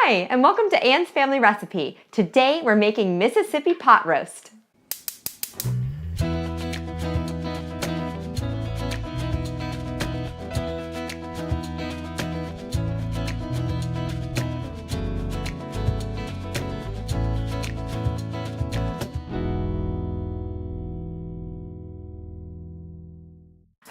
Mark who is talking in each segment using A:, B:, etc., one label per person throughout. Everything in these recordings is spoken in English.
A: Hi, and welcome to Anne's Family Recipe. Today we're making Mississippi pot roast.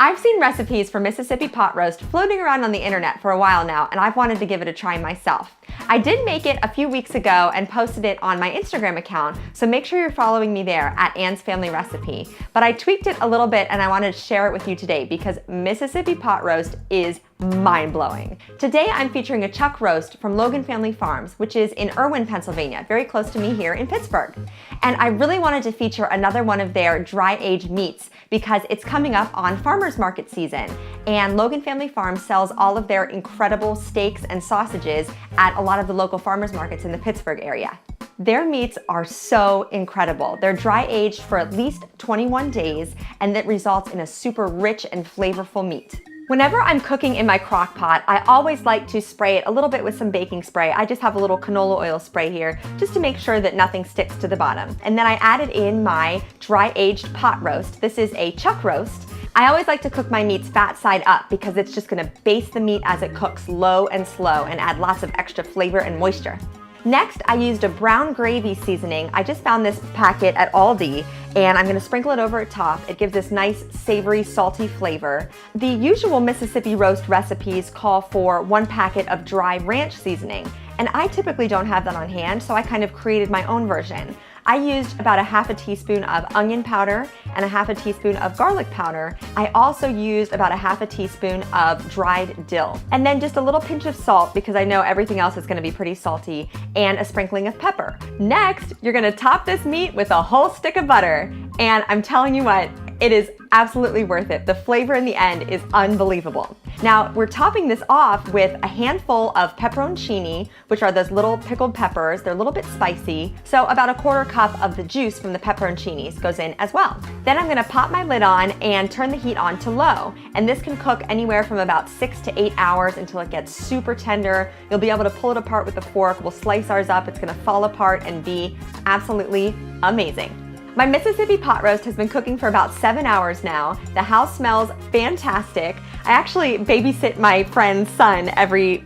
A: I've seen recipes for Mississippi pot roast floating around on the internet for a while now, and I've wanted to give it a try myself. I did make it a few weeks ago and posted it on my Instagram account, so make sure you're following me there at Anne's Family Recipe. But I tweaked it a little bit and I wanted to share it with you today because Mississippi pot roast is mind-blowing. Today I'm featuring a chuck roast from Logan Family Farms, which is in Irwin, Pennsylvania, very close to me here in Pittsburgh. And I really wanted to feature another one of their dry-aged meats because it's coming up on farmers market season. And Logan Family Farms sells all of their incredible steaks and sausages at a lot of the local farmers markets in the Pittsburgh area. Their meats are so incredible. They're dry aged for at least 21 days, and that results in a super rich and flavorful meat. Whenever I'm cooking in my crock pot, I always like to spray it a little bit with some baking spray. I just have a little canola oil spray here just to make sure that nothing sticks to the bottom. And then I added in my dry aged pot roast. This is a chuck roast. I always like to cook my meats fat side up because it's just gonna baste the meat as it cooks low and slow and add lots of extra flavor and moisture. Next, I used a brown gravy seasoning. I just found this packet at Aldi, and I'm gonna sprinkle it over top. It gives this nice, savory, salty flavor. The usual Mississippi roast recipes call for 1 packet of dry ranch seasoning, and I typically don't have that on hand, so I kind of created my own version. I used about a half a teaspoon of onion powder and a half a teaspoon of garlic powder. I also used about a half a teaspoon of dried dill. And then just a little pinch of salt because I know everything else is gonna be pretty salty, and a sprinkling of pepper. Next, you're gonna top this meat with a whole stick of butter. And I'm telling you what, it is absolutely worth it. The flavor in the end is unbelievable. Now, we're topping this off with a handful of pepperoncini, which are those little pickled peppers. They're a little bit spicy. So about a 1/4 cup of the juice from the pepperoncinis goes in as well. Then I'm gonna pop my lid on and turn the heat on to low. And this can cook anywhere from about 6 to 8 hours until it gets super tender. You'll be able to pull it apart with a fork. We'll slice ours up. It's gonna fall apart and be absolutely amazing. My Mississippi pot roast has been cooking for about 7 hours now. The house smells fantastic. I actually babysit my friend's son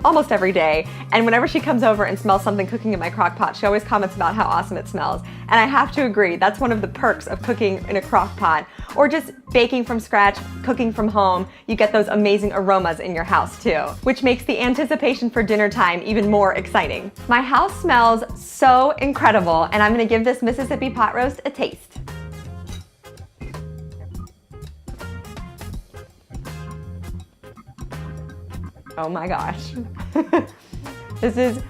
A: almost every day, and whenever she comes over and smells something cooking in my crock pot, she always comments about how awesome it smells. And I have to agree, that's one of the perks of cooking in a crock pot, or just baking from scratch, cooking from home. You get those amazing aromas in your house too, which makes the anticipation for dinner time even more exciting. My house smells so incredible, and I'm gonna give this Mississippi pot roast a taste. Oh my gosh. This is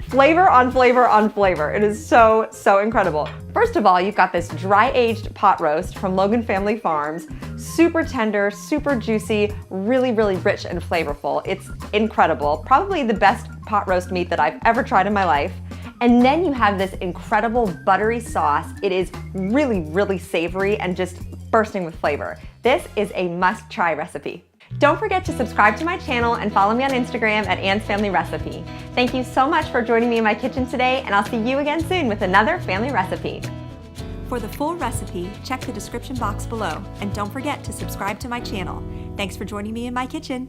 A: flavor on flavor on flavor. It is so, so incredible. First of all, you've got this dry-aged pot roast from Logan Family Farms. Super tender, super juicy, really, really rich and flavorful. It's incredible. Probably the best pot roast meat that I've ever tried in my life. And then you have this incredible buttery sauce. It is really, really savory and just bursting with flavor. This is a must-try recipe. Don't forget to subscribe to my channel and follow me on Instagram at Anne's Family Recipe. Thank you so much for joining me in my kitchen today, and I'll see you again soon with another family recipe.
B: For the full recipe, check the description box below, and don't forget to subscribe to my channel. Thanks for joining me in my kitchen.